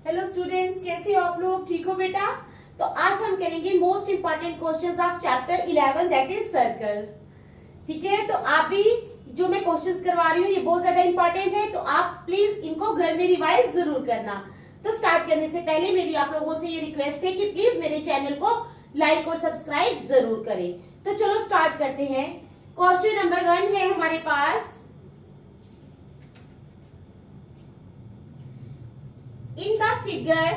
Hello students, कैसे हो आप लोग? ठीक हो बेटा? तो आज हम करेंगे most important questions of chapter 11 that is circles. ठीक है, तो आप भी जो मैं क्वेश्चंस करवा रही हूँ ये बहुत ज्यादा इंपॉर्टेंट है, तो आप प्लीज इनको घर में रिवाइज जरूर करना। तो स्टार्ट करने से पहले मेरी आप लोगों से ये रिक्वेस्ट है कि प्लीज मेरे चैनल को लाइक और सब्सक्राइब जरूर करें। तो चलो स्टार्ट करते हैं। क्वेश्चन नंबर 1 है हमारे पास। In the figure,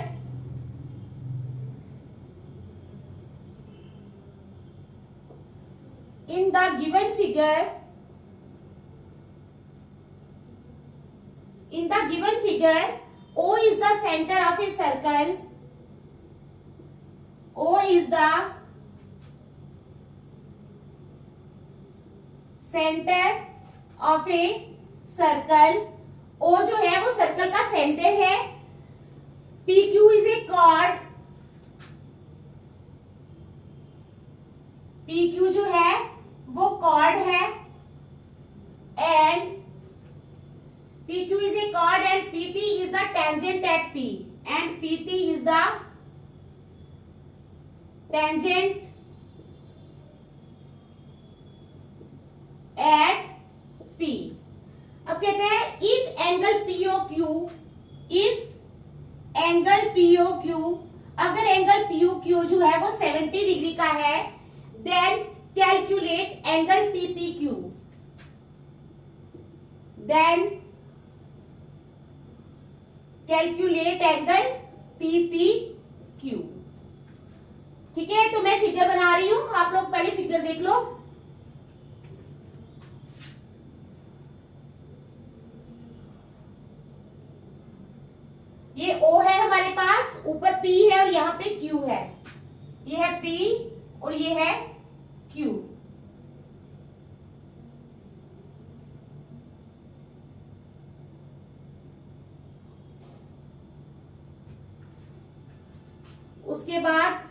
in the given figure, in the given figure, O is the center of a circle. O is the center of a circle. O जो है वो सर्कल का सेंटर है। PQ is a chord. PQ जो है वो chord है and PQ is a chord and PT is the tangent at P and PT is the tangent at P. अब कहते हैं if angle POQ, if angle POQ, अगर angle POQ जो है वो 70 डिग्री का है, then calculate angle TPQ, then calculate angle TPQ। ठीक है, तो मैं फिगर बना रही हूं, आप लोग पहले फिगर देख लो। ये O है हमारे पास, ऊपर P है और यहाँ पे Q है। ये है P और ये है Q। उसके बाद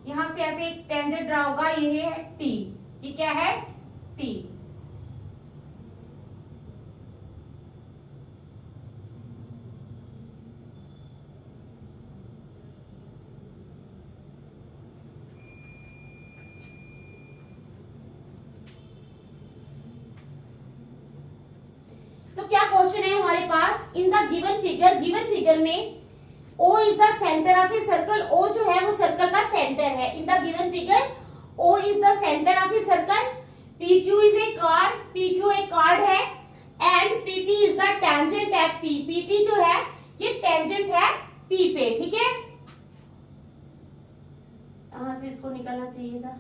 यहां से ऐसे एक टेंजेंट ड्रा होगा, ये है T। ये क्या है? T। क्या क्वेश्चन है हमारे पास? इन द गिवन फिगर में O is the centre of a circle. O जो है वो सर्कल का सेंटर है। In the given figure O is the centre of a circle. PQ is a chord, PQ एक कॉर्ड है and PT is the tangent at P। PT जो है ये टेंजेंट है P पे। ठीक है, यहां से इसको निकलना चाहिए था।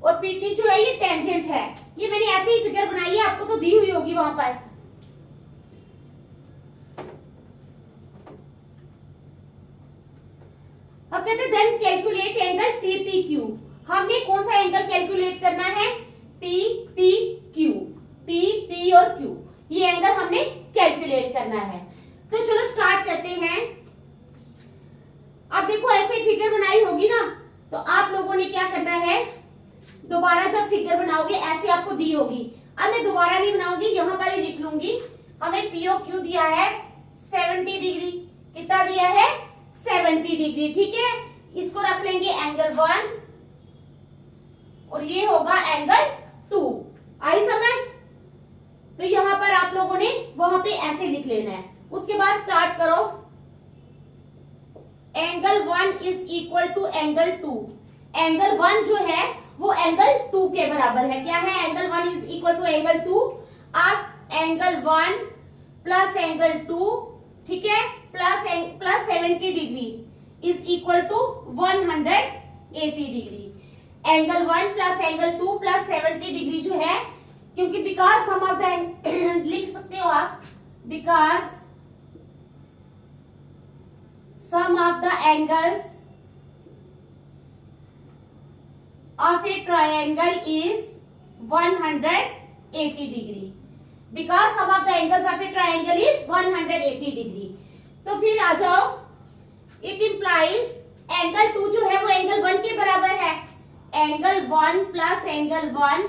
और PT जो है ये टेंजेंट है। ये मैंने ऐसे ही फिगर बनाई है, आपको तो दी हुई होगी वहां पर। अब कहते हैं देन कैलकुलेट एंगल TPQ। हमने कौन सा एंगल कैलकुलेट करना है? TPQ। TP और Q, ये एंगल हमने कैलकुलेट करना है। तो चलो स्टार्ट करते हैं। अब देखो ऐसे फिगर बनाई होगी ना, तो आप लोगों ने क्या करना है, दोबारा जब फिगर बनाओगे ऐसे आपको दी होगी। अब मैं दोबारा नहीं बनाऊंगी, यहां पर ही लिख लूंगी। हमें POQ दिया है 70 डिग्री। कितना दिया है? 70 डिग्री। ठीक है, इसको रख लेंगे एंगल 1 और ये होगा एंगल 2। आई समझ? तो यहां पर आप लोगों ने वहां पे ऐसे लिख लेना है। उसके बाद स्टार्ट करो। Angle 1 is equal to angle 2। Angle 1 जो है वो एंगल 2 के बराबर है। क्या है? Angle 1 is equal to angle 2। अब एंगल 1 प्लस एंगल 2, ठीक है, plus 70 degree is equal to 180 degree. Angle 1 plus angle 2 plus 70 degree जो है, क्योंकि बिकॉज सम ऑफ द लिख सकते हो आप, because sum of the angles of a triangle is 180 degree because sum of the angles of a triangle is 180 degree. तो फिर आ जाओ, it implies एंगल 2 जो है वो एंगल 1 के बराबर है. Angle 1 plus angle 1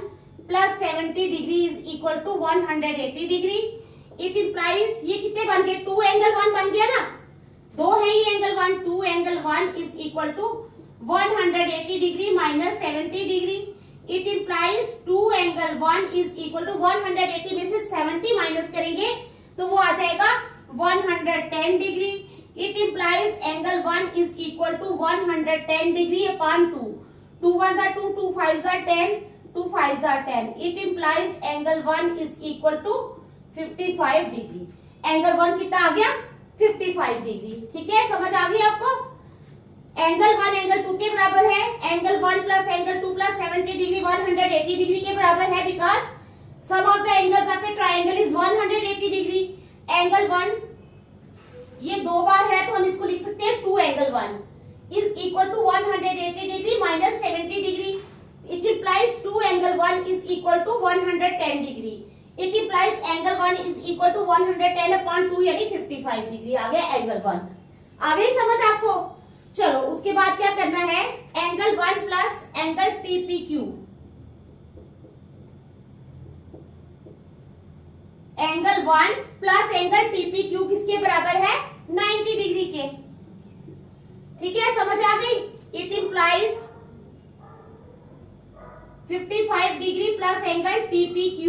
plus 70 degree is equal to 180 degree. It implies ये कितने बन गए, 2 एंगल 1 बन गया ना, 2 है ये angle 1, 2 angle 1 is equal to 180 degree minus 70 degree. It implies 2 angle 1 is equal to 180 में से 70 माइनस करेंगे तो वो आ जाएगा 110 degree. It implies angle 1 is equal to 110 degree upon 2. 2 1 are 2, 2 5 are 10, 2 5 are 10. It implies angle 1 is equal to 55 degree. Angle 1 कितना आ गया, 55 degree. ठीक है, समझ आ गई आपको. एंगल 1 एंगल 2 के बराबर है. Angle 1 plus angle 2 plus 70 degree 180 degree के बराबर है because sum of the angles of a triangle is 180 degree. Angle 1 ये 2 बार है तो हम इसको लिख सकते हैं 2 angle 1 is equal to 180 degree minus 70 degree. It implies 2 angle 1 is equal to 110 degree. It implies angle 1 is equal to 110 upon 2 यानी 55 degree आ गया एंगल 1. आ गई समझ आपको. चलो उसके बाद क्या करना है, angle 1 plus angle TPQ. Angle 1 plus angle TPQ किसके बराबर है, 90 डिग्री के. ठीक है, समझ आ गई. It implies 55 degree plus angle TPQ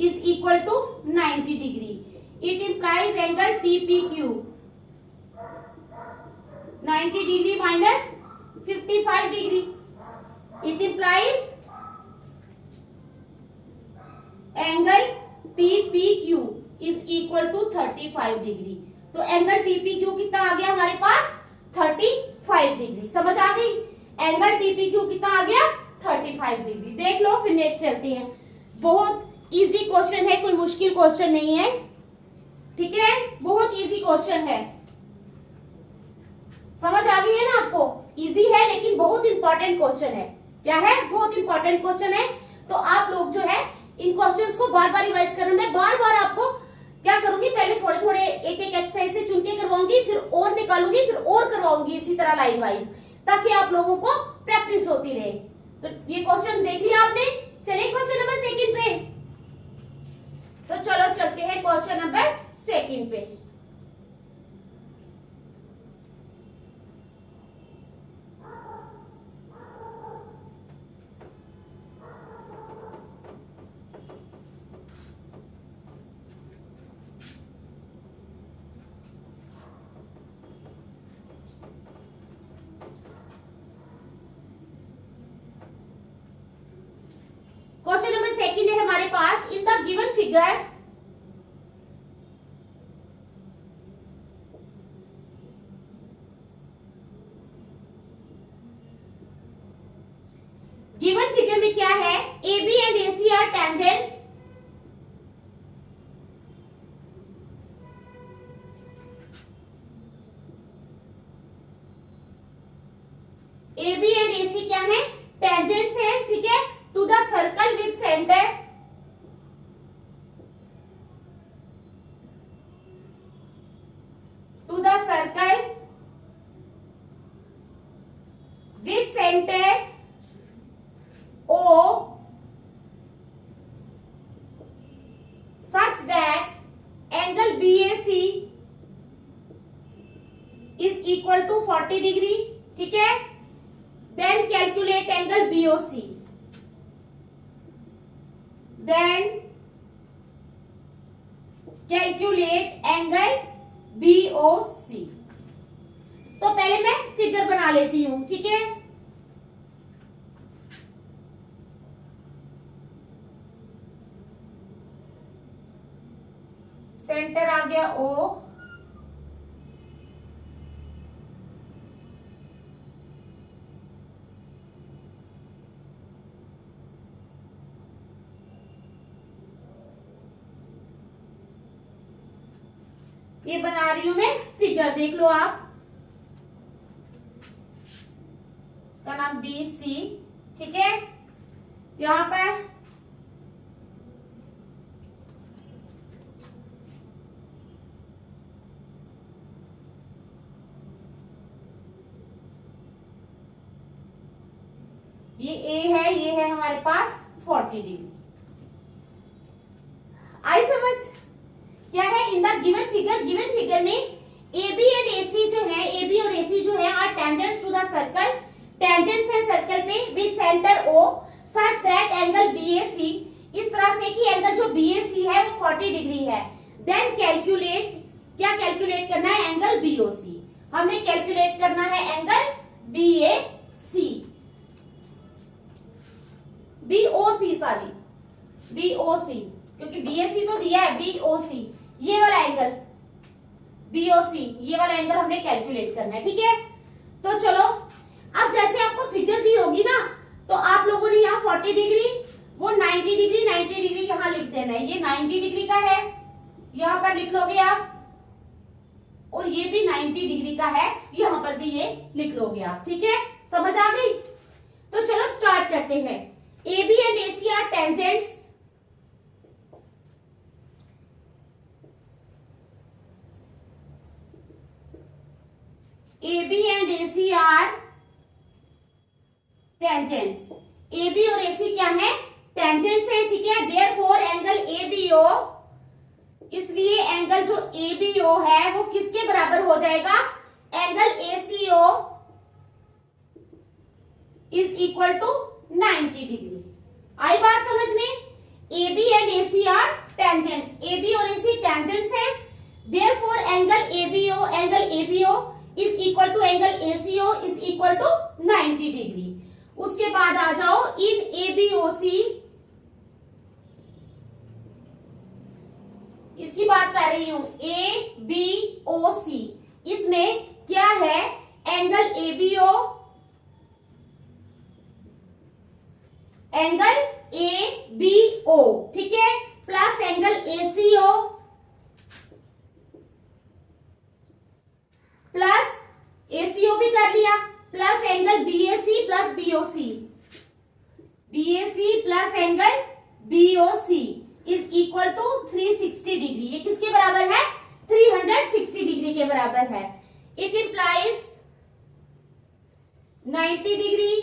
is equal to 90 degree. It implies angle TPQ 90 degree minus 55 degree. It implies angle TPQ is equal to 35 degree. तो एंगल TPQ कितना आ गया हमारे पास, 35 डिग्री. समझ आ गई. एंगल TPQ कितना आ गया, 35 डिग्री. देख लो फिर नेक्स्ट चलते हैं. बहुत इजी क्वेश्चन है, कोई मुश्किल क्वेश्चन नहीं है. ठीक है, बहुत इजी क्वेश्चन है. समझ आ गई है ना आपको. इजी है लेकिन बहुत इंपॉर्टेंट क्वेश्चन है. क्या है, बहुत इंपॉर्टेंट क्वेश्चन है. तो आप लोग जो है इन क्वेश्चंस को बार बार रिवाइज करना. मैं बार बार आपको क्या करूंगी, पहले थोड़े थोड़े एक एक एक्सरसाइज से चुन के करवाऊंगी, फिर और निकालूंगी, फिर और करवाऊंगी इसी तरह लाइन वाइज, ताकि आप लोगों को प्रैक्टिस होती रहे. तो ये क्वेश्चन देख लिया आपने. चलिए क्वेश्चन नंबर 2 पे. तो चलो चलते हैं क्वेश्चन नंबर 2 पे. क्वेश्चन नंबर 2 है हमारे पास. इन द गिवन फिगर में क्या है, AB and AC are tangents. AB and AC क्या है, टेंजेंट्स है. ठीक है, to the circle with centre. To the circle with centre O such that angle BAC is equal to 40 degree. ठीक है, then calculate angle BOC. Then calculate angle BOC. तो पहले मैं फिगर बना लेती हूं. ठीक है, सेंटर आ गया O, ये बना रही हूं मैं फिगर. देख लो आप, इसका नाम BC. ठीक है, यहां पर ये ए है, ये है हमारे पास 40 डिग्री। आई समझ? क्या है इन द गिवन फिगर में ए बी एंड ए सी जो है, ए बी और ए सी जो है are tangents to the circle, tangents है सर्कल पे with centre O such that angle B A C, इस तरह से कि एंगल जो बी ए सी है वो 40 डिग्री है। देन कैलकुलेट, क्या कैलकुलेट करना है? एंगल बी ओ सी। हमने कैलकुलेट करना है angle B A C, B O C, sorry B O सी, क्योंकि बी ए सी तो दिया है, बी ओ सी ये वाला एंगल, बी ओ सी ये वाला एंगल हमने कैलकुलेट करना है। ठीक है, तो चलो अब जैसे आपको फिगर दी होगी ना, तो आप लोगों ने यहाँ 40 डिग्री, वो 90 डिग्री, 90 डिग्री यहाँ लिख देना है। ये 90 डिग्री का है, यहाँ पर लिख लोगे आप, और ये भी 90 डिग्री का है, यहाँ पर भी ये लिख लोगे आप। ठीक है, समझ आ गई? तो चलो स्टार्ट करते हैं। A B and A C are tangents, AB and AC are tangents। AB और AC क्या है? टेंजेंट्स है। ठीक है, therefore एंगल ABO, इसलिए एंगल जो ABO है वो किसके बराबर हो जाएगा? Angle ACO is equal to 90 degree. आई बात समझ में? AB and AC are tangents, AB और AC टेंजेंट्स है, therefore angle ABO is equal to angle ACO is equal to 90 degree. उसके बाद आ जाओ इन ABOC, इसकी बात कर रही हूं, ABOC, इसमें क्या है? एंगल ABO, एंगल ABO, ठीक है, plus angle ACO plus ACO भी कर लिया, plus angle BAC plus BOC, BAC plus angle BOC is equal to 360 degree. ये किसके बराबर है? 360 डिग्री के बराबर है। It implies 90 degree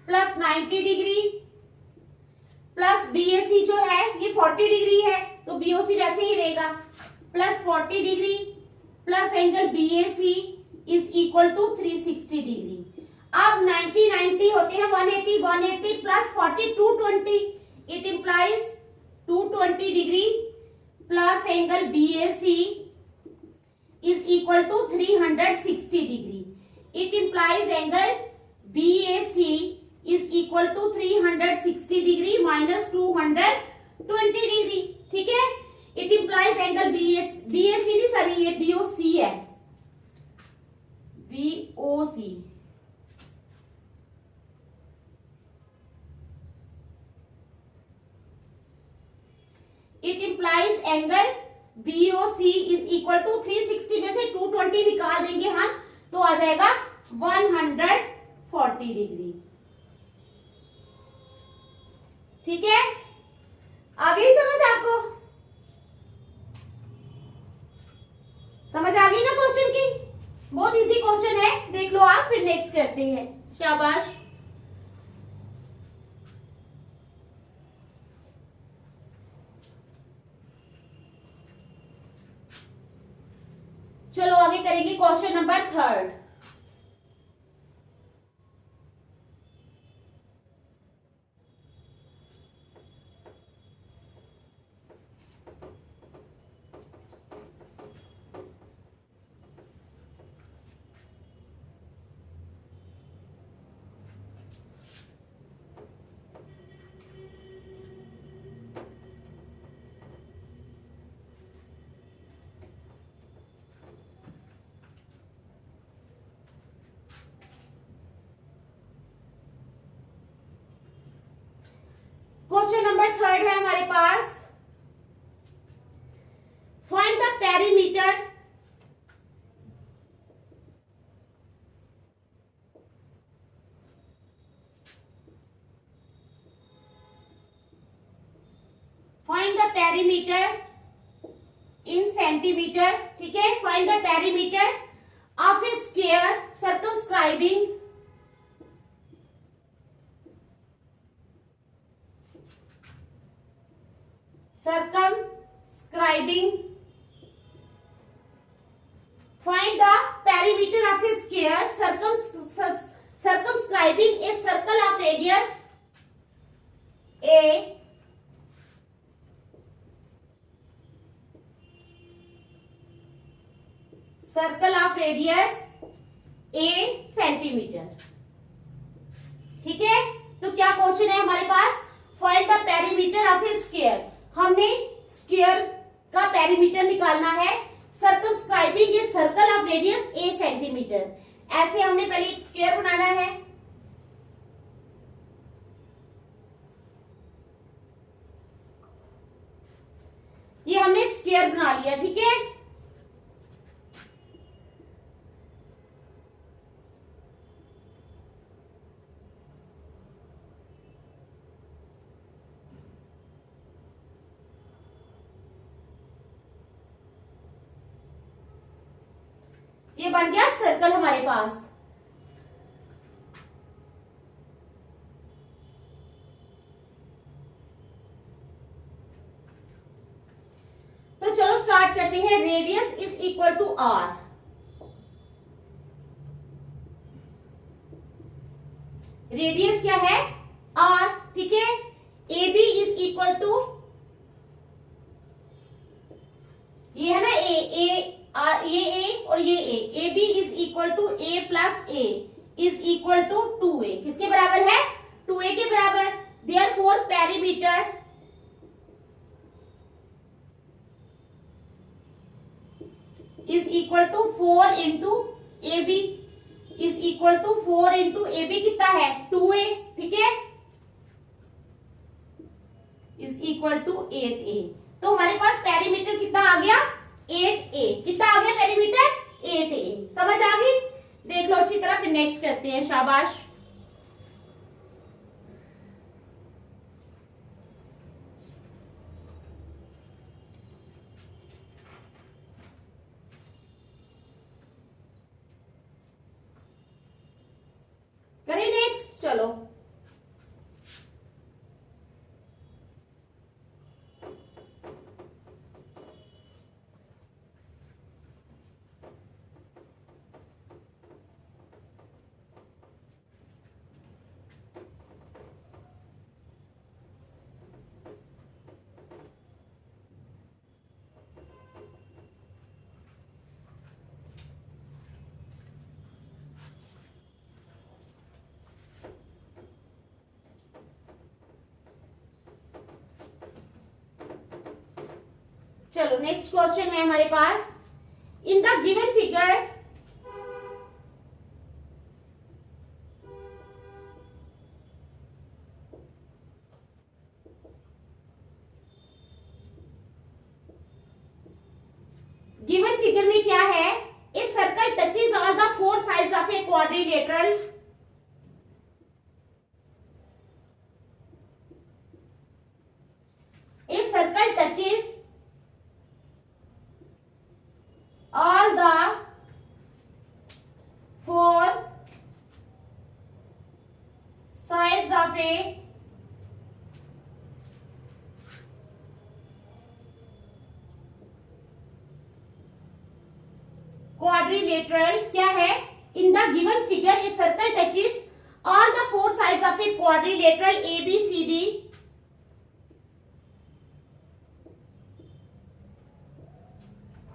plus 90 degree plus BAC जो है ये 40 डिग्री है, तो BOC वैसे ही रहेगा, plus 40 degree plus angle BAC is equal to 360 degree. अब 90 90 होते हैं 180, 180 plus 40 220, it implies 220 degree plus angle BAC is equal to 360 degree. It implies angle BAC is equal to 360 degree minus 220 degree. ठीक है, it implies angle BAC नहीं, sorry ये BOC है, BOC। It implies angle BOC is equal to 360 में से 220 निकाल देंगे हम, तो आ जाएगा 140 डिग्री। ठीक है, आ गई समझ आपको? समझ आ गई ना क्वेश्चन की? बहुत इजी क्वेश्चन है, देख लो आप, फिर नेक्स्ट करते हैं। शाबाश। चलो आगे करेंगे क्वेश्चन नंबर 3। क्वेश्चन नंबर 3 है हमारे पास, find the perimeter perimeter in centimetre, ठीक है। Find the perimeter of a square circumscribing find the perimeter of a sphere circumscribing a circle of radius a, circle of radius a centimetre, ठीक है। तो क्या question है हमारे पास, find the perimeter of a square. हमने square का perimeter निकालना है, circumscribing a circle of radius a centimetre. ऐसे हमने पहले एक स्क्वायर बनाना है, ये हमने स्क्वायर बना लिया, ठीक है। ये बन गया सर्कल हमारे पास। तो चलो स्टार्ट करते हैं। Radius is equal to R. Radius क्या है, आर, ठीक है। A B is equal to, ये है ना ये ए और ये A B is equal to A plus A is equal to 2a। किसके बराबर है, 2a के बराबर। Therefore perimeter is equal to 4 into A B is equal to 4 into A B कितना है, 2a, ठीक है, इज इक्वल टू 8a। तो हमारे पास पेरीमीटर कितना आ गया, 8a। कितना आ गया पेरीमीटर, 8a। समझ आ गई, देख लो अच्छी तरह। फिर नेक्स्ट करते हैं, शाबाश। करें नेक्स्ट, चलो। चलो नेक्स्ट क्वेश्चन है हमारे पास। इन द गिवन फिगर में क्या है, a circle touches all the 4 sides of a quadrilateral. A circle touches all the 4 sides of a quadrilateral। क्या है, in the given figure a circle touches all the 4 sides of a quadrilateral ABCD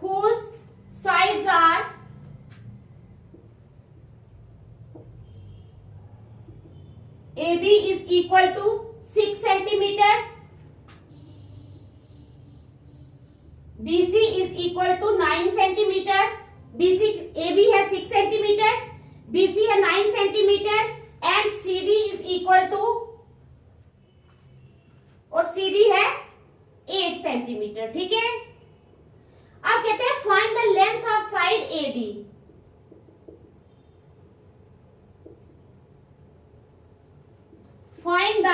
whose sides are AB is equal to 6 centimeter, BC is equal to 9 centimeter। BC AB है 6 centimeter, BC है 9 centimeter and CD is equal to, और CD है 8 centimeter, ठीक है। अब कहते हैं find the length of side AD। Find the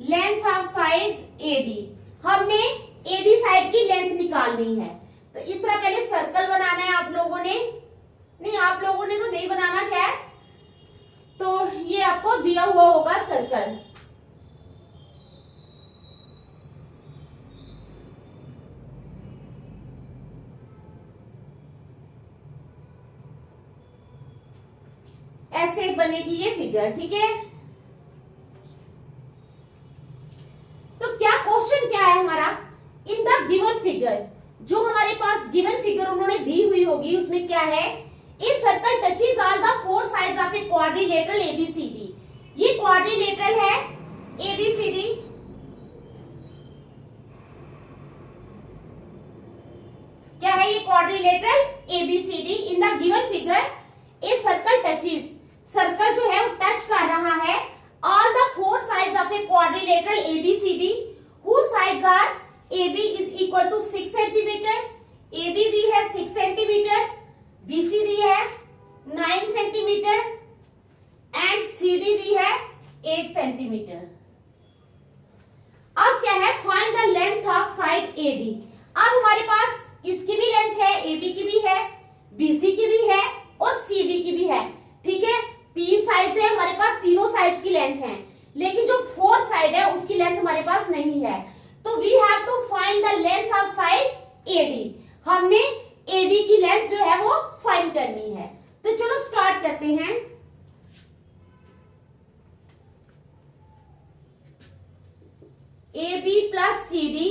length of side AD. हमने एडी साइड की लेंथ निकालनी है, तो इस तरह पहले सर्कल बनाना है आप लोगों ने। नहीं, आप लोगों ने तो नहीं बनाना, क्या तो ये आपको दिया हुआ होगा सर्कल। ऐसे बनेगी ये फिगर, ठीक है। तो क्या क्वेश्चन क्या है हमारा, इन द गिवन फिगर, जो हमारे पास गिवन फिगर उन्होंने दी हुई होगी उसमें क्या है, a circle touches all the four sides of a quadrilateral ABCD. ये क्वाड्रिलेटरल है एबीसीडी, क्या है ये quadrilateral ABCD. In the given figure a circle touches, circle जो है वो टच कर रहा है all the four sides of a quadrilateral ABCD whose sides are AB is equal to 6 centimetre, AB दी है 6 सेंटीमीटर, BC दी है 9 सेंटीमीटर एंड CD दी है 8 सेंटीमीटर। अब क्या है, find the length of side AD। अब हमारे पास इसकी भी लेंथ है, AB की भी है, BC की भी है और CD की भी है, ठीक है। तीन साइड से हमारे पास तीनों साइड्स की लेंथ है, लेकिन जो फोर्थ साइड है उसकी लेंथ हमारे पास नहीं है, तो we have to find the length of side AD. हमने एडी की लेंथ जो है वो फाइंड करनी है। तो चलो स्टार्ट करते हैं। A B plus C D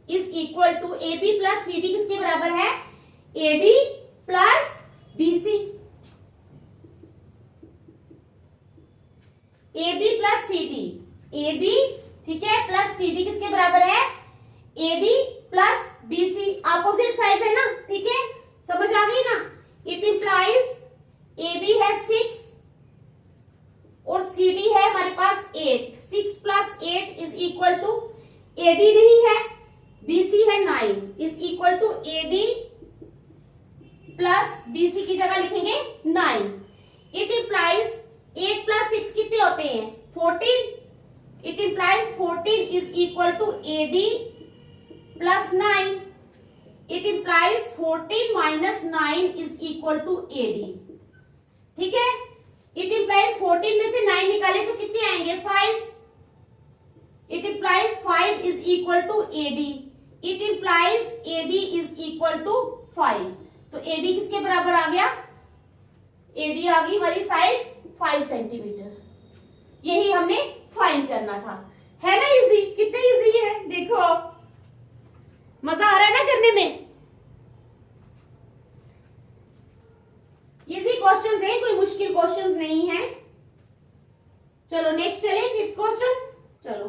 is equal to, A B plus C D किसके बराबर है, A D plus B C. A B plus C D, A B ठीक है प्लस सी डी किसके बराबर है, A D plus B C. Opposite side है ना, ठीक है, समझ आ गई ना। इट इंप्लाइज ए बी है 6 और सी डी है हमारे पास 8। 6 plus 8 is equal to, A D नहीं है, बी सी है 9 is equal to A D plus B C की जगह लिखेंगे 9। इट इंप्लाइज 8 प्लस 6 कितने होते हैं, 14। It implies 14 is equal to A D plus 9। It implies 14 minus 9 is equal to A D, ठीक है। इट इंप्लाइज 14 में से 9 निकाले तो कितने आएंगे, 5। It implies 5 is equal to A D. It implies A D is equal to 5। तो A D किसके बराबर आ गया, ए डी आ गई हमारी साइड 5 सेंटीमीटर। यही हमने फाइंड करना था, है ना इजी, कितने इजी है, देखो मजा आ रहा है ना करने में। इजी क्वेश्चंस है, कोई मुश्किल क्वेश्चंस नहीं है। चलो नेक्स्ट चले, 5th क्वेश्चन। चलो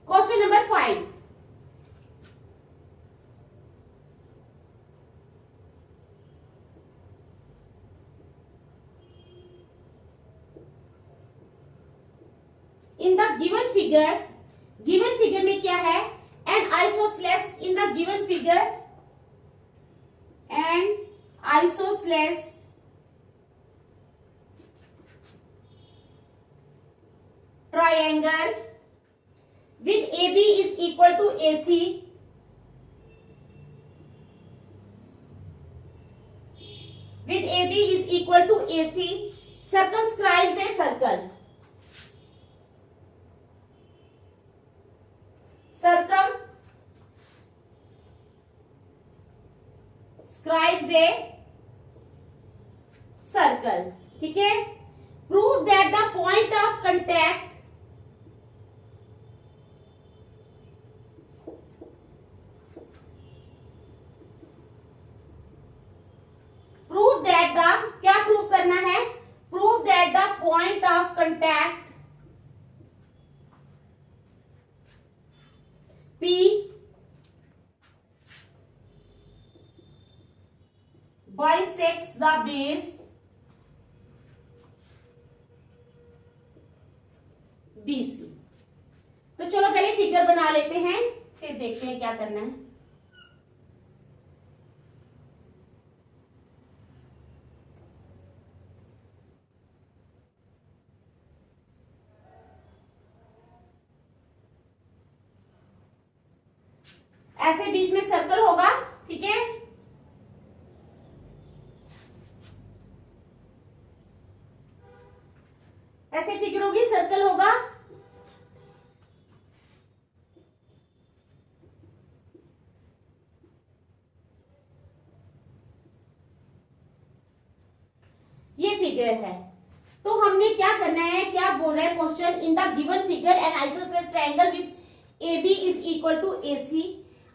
question number 5। In the given figure, given figure में क्या है, N isosceles. In the given figure an isosceles triangle with AB is equal to AC, with AB is equal to AC circumscribes a circle, circumscribes a circle, ठीक है। Prove that the point of contact क्या prove करना है, prove that the point of contact P bisects the base BC। तो चलो पहले figure बना लेते हैं, फिर देखते हैं क्या करना है। ऐसे बीच में सर्कल होगा, ठीक है। ऐसे फिगर होगी, सर्कल होगा। ये फिगर है। तो हमने क्या करना है, क्या बोल रहा है question, in the given figure an isosceles triangle with AB is equal to AC।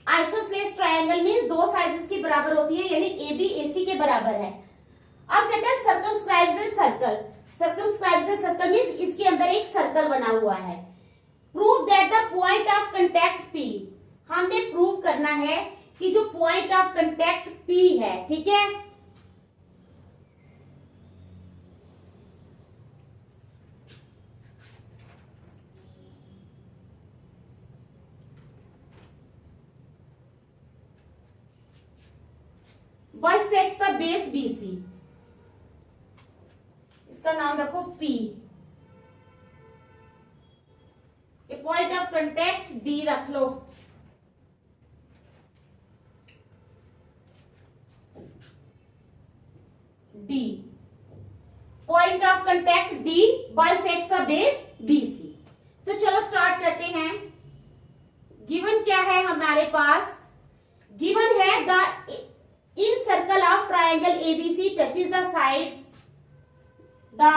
Isosceles triangle means दो साइड्स इसकी बराबर होती है, यानी AB AC के बराबर है। अब कहते हैं circumscribes a circle. Circumscribes a circle means इसके अंदर एक सर्कल बना हुआ है। Prove that the point of contact P, हमने प्रूव करना है कि जो पॉइंट ऑफ कांटेक्ट P है, ठीक है, bisects the base BC, इसका नाम रखो P। ये पॉइंट ऑफ कांटेक्ट D रख लो। D point of contact D bisects the base BC। तो चलो स्टार्ट करते हैं। गिवन क्या है हमारे पास, गिवन है the in circle of triangle ABC touches the sides, the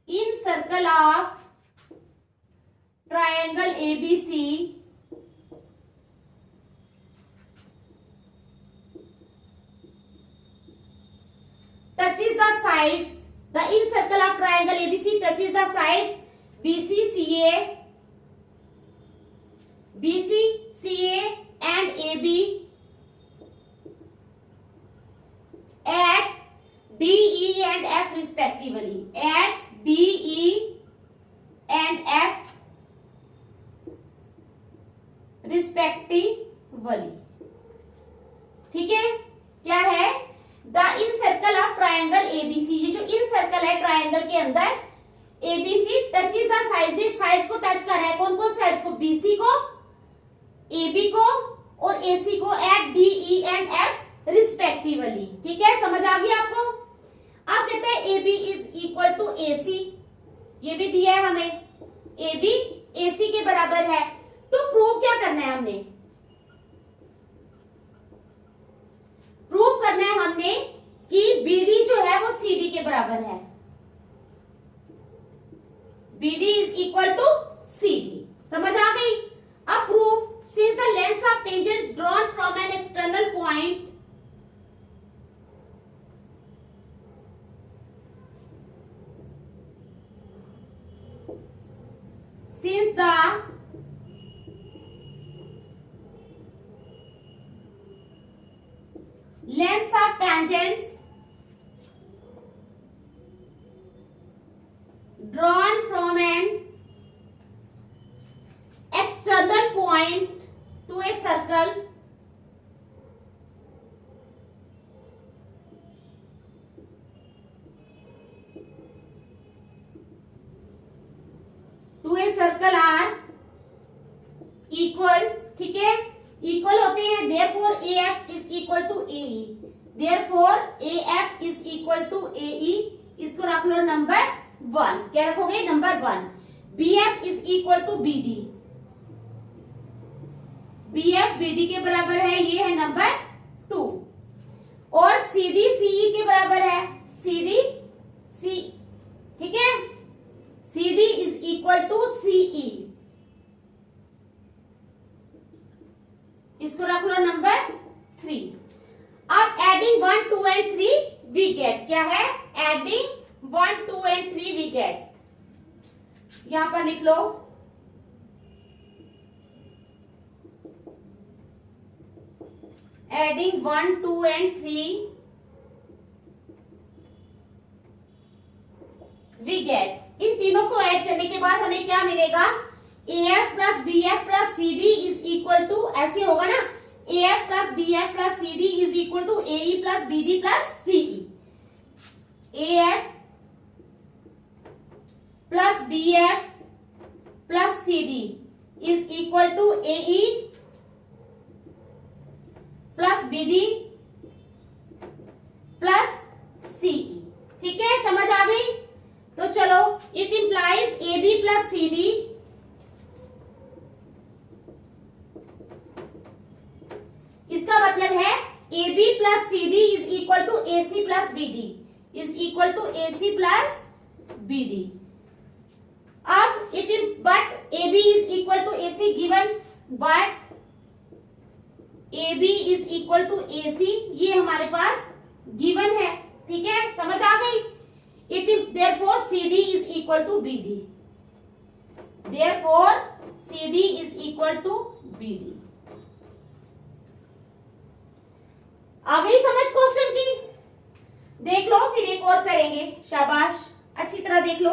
in circle of triangle ABC touches the sides, the in circle of triangle ABC touches the sides BCCA, BCCA and AB at DE and F respectively, at DE and F respectively, ठीक है। क्या है, the in circle of triangle ABC, ये जो इन circle है triangle के अंदर ABC touches the sides, sides को टच कर रहा है, कौन कौन साइड्स को, BC को, AB को और AC को, at DE and F respectively, ठीक है, समझ आ गई आपको। अब कहते हैं AB is equal to AC, ये भी दिया है हमें, AB AC के बराबर है। तो प्रूव क्या करना है, हमने प्रूव करना है हमने कि BD जो है वो CD के बराबर है, BD is equal to CD, समझ आ गई। अब proof, since the lengths of tangents drawn from an external point since the lengths of tangents drawn from an external point to a circle are equal, ठीक है, equal होते हैं, therefore AF is equal to AE, therefore AF is equal to AE, इसको रख लो number 1, क्या रखोगे, number 1। BF is equal to BD, BF BD के बराबर है, ये है नंबर 2। और CD CE के बराबर है, CD C, ठीक है, CD is equal to CE, इसको रख लो नंबर 3। अब एडिंग 1 2 एंड 3 वी गेट, क्या है, एडिंग 1 2 एंड 3 वी गेट, यहां पर लिख लो एडिंग 1 2 and 3 वी गेट, इन तीनों को ऐड करने के बाद हमें क्या मिलेगा, AF plus BF plus CD is equal to, ऐसे होगा ना, AF plus BF plus CD is equal to AE plus BD plus CE। AF plus BF plus CD is equal to AE plus BD plus CE। ठीक है, समझ आ गई? तो चलो, it implies AB plus CD इसका मतलब है AB plus CD is equal to AC plus BD is equal to AC plus BD। अब but AB is equal to AC given, but AB is equal to AC ये हमारे पास given है। ठीक है, समझ आ गई? It is therefore CD is equal to BD, therefore CD is equal to BD। आ गई समझ क्वेश्चन की? देख लो, फिर एक और करेंगे। शाबाश, अच्छी तरह देख लो।